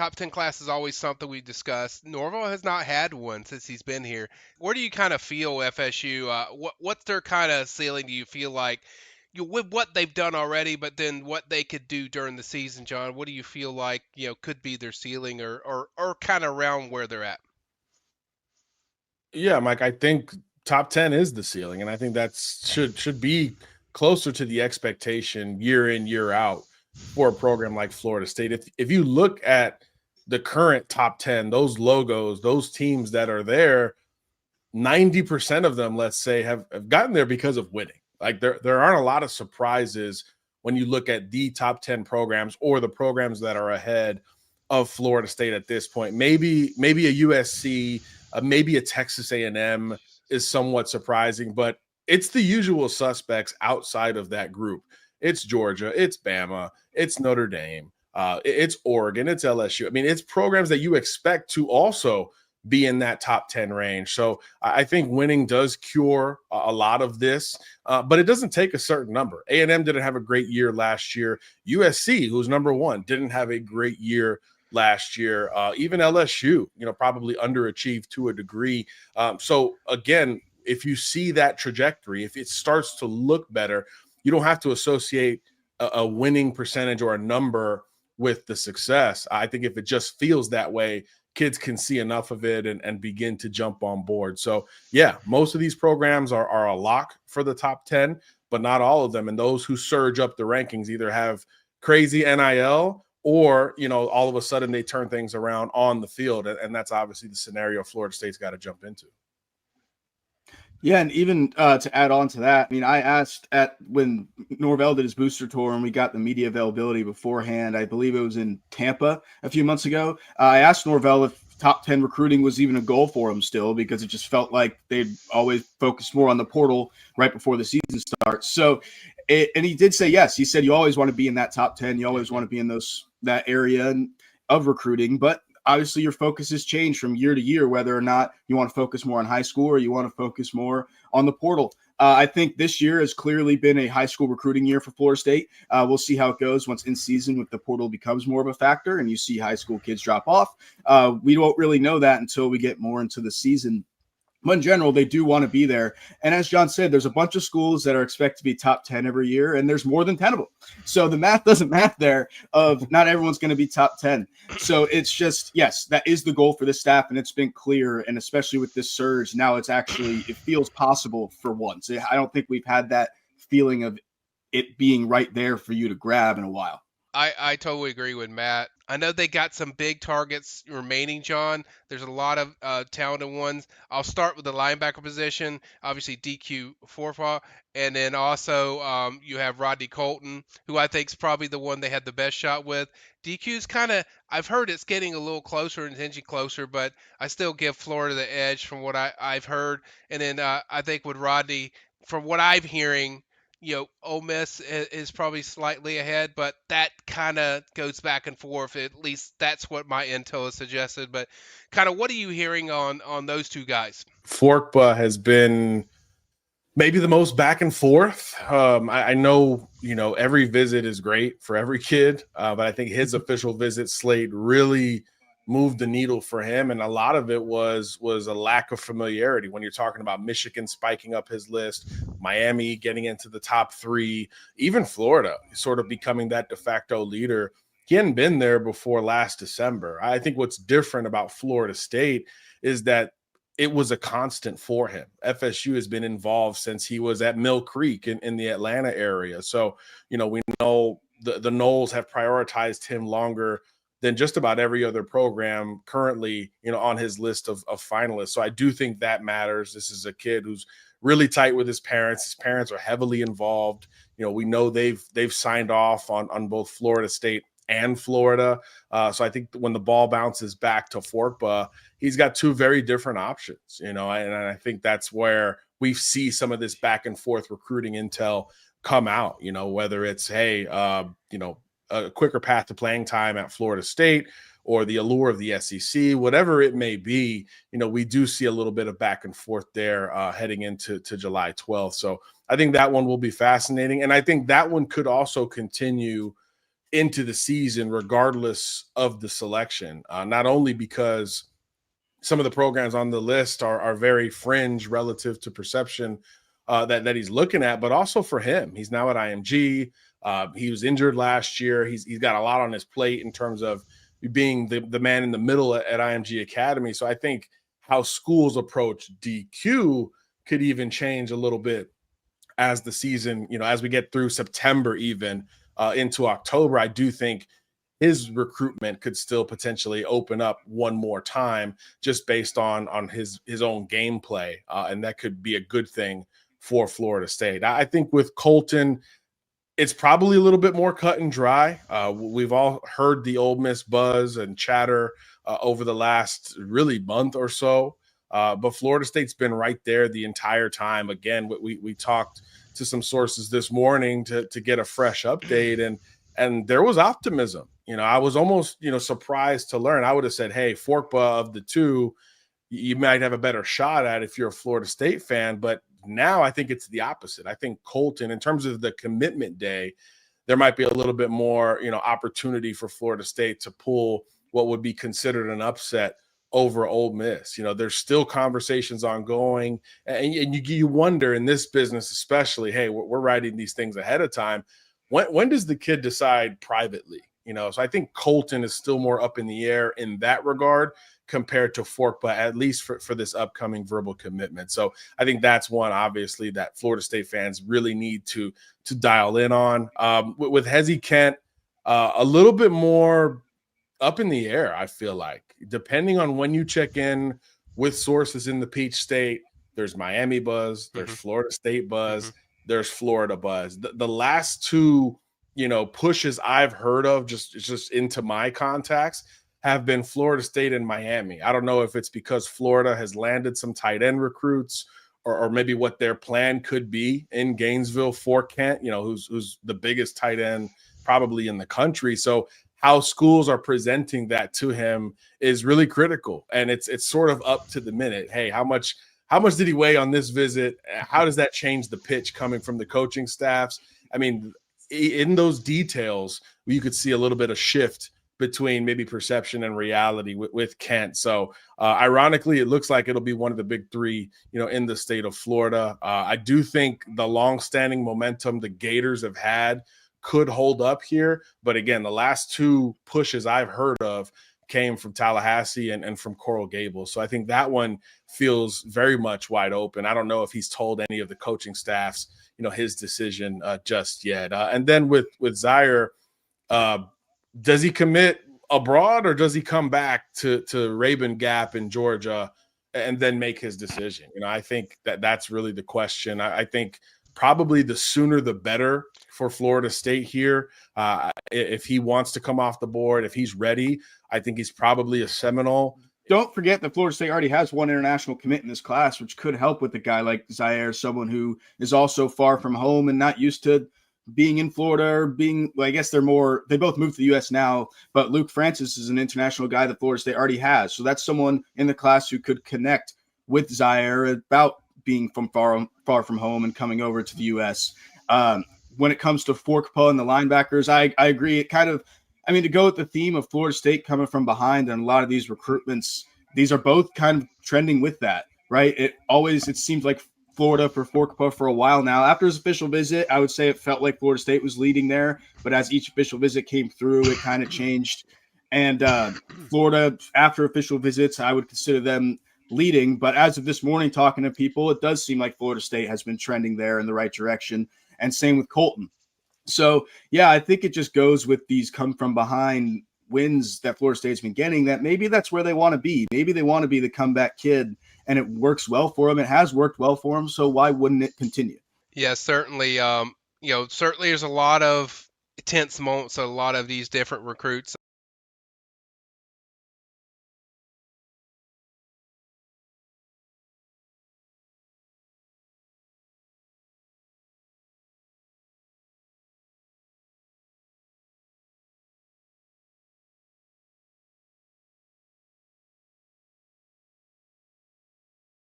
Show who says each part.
Speaker 1: top 10 class is always something we discuss. Norvell has not had one since he's been here. Where do you kind of feel FSU? What's their kind of ceiling? Do you feel like with what they've done already, but then what they could do during the season, John? What do you feel like could be their ceiling, or kind of around where they're at?
Speaker 2: Yeah, Mike, I think top 10 is the ceiling, and I think that should be closer to the expectation year in, year out for a program like Florida State. If you look at the current top 10, those logos, those teams that are there, 90% of them, let's say, have gotten there because of winning. Like there aren't a lot of surprises when you look at the top 10 programs or the programs that are ahead of Florida State at this point. Maybe a USC, maybe a Texas A&M is somewhat surprising, but it's the usual suspects outside of that group. It's Georgia, it's Bama, it's Notre Dame, it's Oregon, it's LSU. I mean, it's programs that you expect to also be in that top 10 range. So I think winning does cure a lot of this, but it doesn't take a certain number. A&M didn't have a great year last year. USC, who's number one, didn't have a great year last year. Even LSU, probably underachieved to a degree. So again, if you see that trajectory, if it starts to look better, you don't have to associate a winning percentage or a number with the success. I think if it just feels that way, kids can see enough of it and begin to jump on board. So yeah, most of these programs are a lock for the top 10, but not all of them. And those who surge up the rankings either have crazy NIL or, all of a sudden they turn things around on the field. And that's obviously the scenario Florida State's got to jump into.
Speaker 3: Yeah, and even to add on to that, I mean, I asked when Norvell did his booster tour and we got the media availability beforehand, I believe it was in Tampa a few months ago. I asked Norvell if top 10 recruiting was even a goal for him still, because it just felt like they'd always focused more on the portal right before the season starts. So, and he did say yes. He said you always want to be in that top 10. You always want to be in that area of recruiting, but obviously your focus has changed from year to year, whether or not you want to focus more on high school or you want to focus more on the portal. I think this year has clearly been a high school recruiting year for Florida State. We'll see how it goes once in season with the portal becomes more of a factor and you see high school kids drop off. We won't really know that until we get more into the season. But in general, they do want to be there. And as John said, there's a bunch of schools that are expected to be top 10 every year, and there's more than 10 of them. So the math doesn't math there of not everyone's going to be top 10. So it's just, yes, that is the goal for the staff, and it's been clear, and especially with this surge, now it feels possible for once. I don't think we've had that feeling of it being right there for you to grab in a while.
Speaker 1: I totally agree with Matt. I know they got some big targets remaining, John. There's a lot of talented ones. I'll start with the linebacker position. Obviously, DQ Forkpa. And then also you have Rodney Colton, who I think is probably the one they had the best shot with. DQ's kind of, I've heard it's getting a little closer and inching closer, but I still give Florida the edge from what I've heard. And then I think with Rodney, from what I'm hearing, Ole Miss is probably slightly ahead, but that kind of goes back and forth. At least that's what my intel has suggested. But kind of what are you hearing on those two guys?
Speaker 2: Forkpa has been maybe the most back and forth. I know, every visit is great for every kid, but I think his official visit slate really moved the needle for him, and a lot of it was a lack of familiarity. When you're talking about Michigan spiking up his list, Miami getting into the top 3, even Florida sort of becoming that de facto leader, he hadn't been there before last December. I think what's different about Florida State is that it was a constant for him. FSU has been involved since he was at Mill Creek in the Atlanta area. So, we know the Noles have prioritized him longer than just about every other program currently, on his list of finalists. So I do think that matters. This is a kid who's really tight with his parents. His parents are heavily involved. We know they've signed off on both Florida State and Florida. So I think when the ball bounces back to Forkpa, he's got two very different options, and I think that's where we see some of this back and forth recruiting intel come out, whether it's, hey, a quicker path to playing time at Florida State or the allure of the SEC, whatever it may be, we do see a little bit of back and forth there heading into July 12th. So I think that one will be fascinating. And I think that one could also continue into the season, regardless of the selection. Not only because some of the programs on the list are very fringe relative to perception that he's looking at, but also for him. He's now at IMG. He was injured last year. He's got a lot on his plate in terms of being the man in the middle at IMG Academy. So I think how schools approach DQ could even change a little bit as the season, as we get through September, even into October. I do think his recruitment could still potentially open up one more time just based on his own gameplay. And that could be a good thing for Florida State. I think with Colton, it's probably a little bit more cut and dry. We've all heard the Ole Miss buzz and chatter over the last really month or so. But Florida State's been right there the entire time. Again, we talked to some sources this morning to get a fresh update, and there was optimism. I was almost, surprised to learn. I would have said, hey, Forkpa of the two, you might have a better shot at if you're a Florida State fan. But now I think it's the opposite. I think Colton, in terms of the commitment day, there might be a little bit more, opportunity for Florida State to pull what would be considered an upset over Ole Miss. There's still conversations ongoing, and you wonder in this business, especially, hey, we're writing these things ahead of time. When does the kid decide privately? So I think Colton is still more up in the air in that regard compared to Forkpa, at least for this upcoming verbal commitment. So I think that's one, obviously, that Florida State fans really need to dial in on. With Heze Kent, a little bit more up in the air, I feel like. Depending on when you check in with sources in the Peach State, there's Miami buzz, there's Florida State buzz, there's Florida buzz. The last two, pushes I've heard of just into my contacts have been Florida State and Miami. I don't know if it's because Florida has landed some tight end recruits or maybe what their plan could be in Gainesville for Kent, who's the biggest tight end probably in the country. So how schools are presenting that to him is really critical. And it's sort of up to the minute. Hey, how much did he weigh on this visit? How does that change the pitch coming from the coaching staffs? I mean, in those details, you could see a little bit of shift between maybe perception and reality with Kent. So ironically, it looks like it'll be one of the big three, in the state of Florida. I do think the longstanding momentum the Gators have had could hold up here. But again, the last two pushes I've heard of came from Tallahassee and from Coral Gables. So I think that one feels very much wide open. I don't know if he's told any of the coaching staffs, his decision just yet. And then with Zierer, does he commit abroad or does he come back to Rabun Gap in Georgia and then make his decision? I think that's really the question. I think probably the sooner the better for Florida State here. If he wants to come off the board, if he's ready, I think he's probably a Seminole.
Speaker 3: Don't forget that Florida State already has one international commit in this class, which could help with a guy like Zierer, someone who is also far from home and not used to being in Florida or being, I guess they both moved to the U.S. now, but Luke Francis is an international guy that Florida State already has. So that's someone in the class who could connect with Zierer about being from far from home and coming over to the U.S. When it comes to Forkpa and the linebackers, I agree. It kind of, to go with the theme of Florida State coming from behind and a lot of these recruitments, these are both kind of trending with that, right? It seems like Florida for Forkpa for a while now. After his official visit, I would say it felt like Florida State was leading there, but as each official visit came through, it kind of changed. And Florida, after official visits, I would consider them leading. But as of this morning, talking to people, it does seem like Florida State has been trending there in the right direction. And same with Colton. So, yeah, I think it just goes with these come from behind wins that Florida State's been getting, that maybe that's where they want to be. Maybe they want to be the comeback kid, and it works well for them. It has worked well for them, so why wouldn't it continue?
Speaker 1: Yeah, certainly. Certainly there's a lot of tense moments, a lot of these different recruits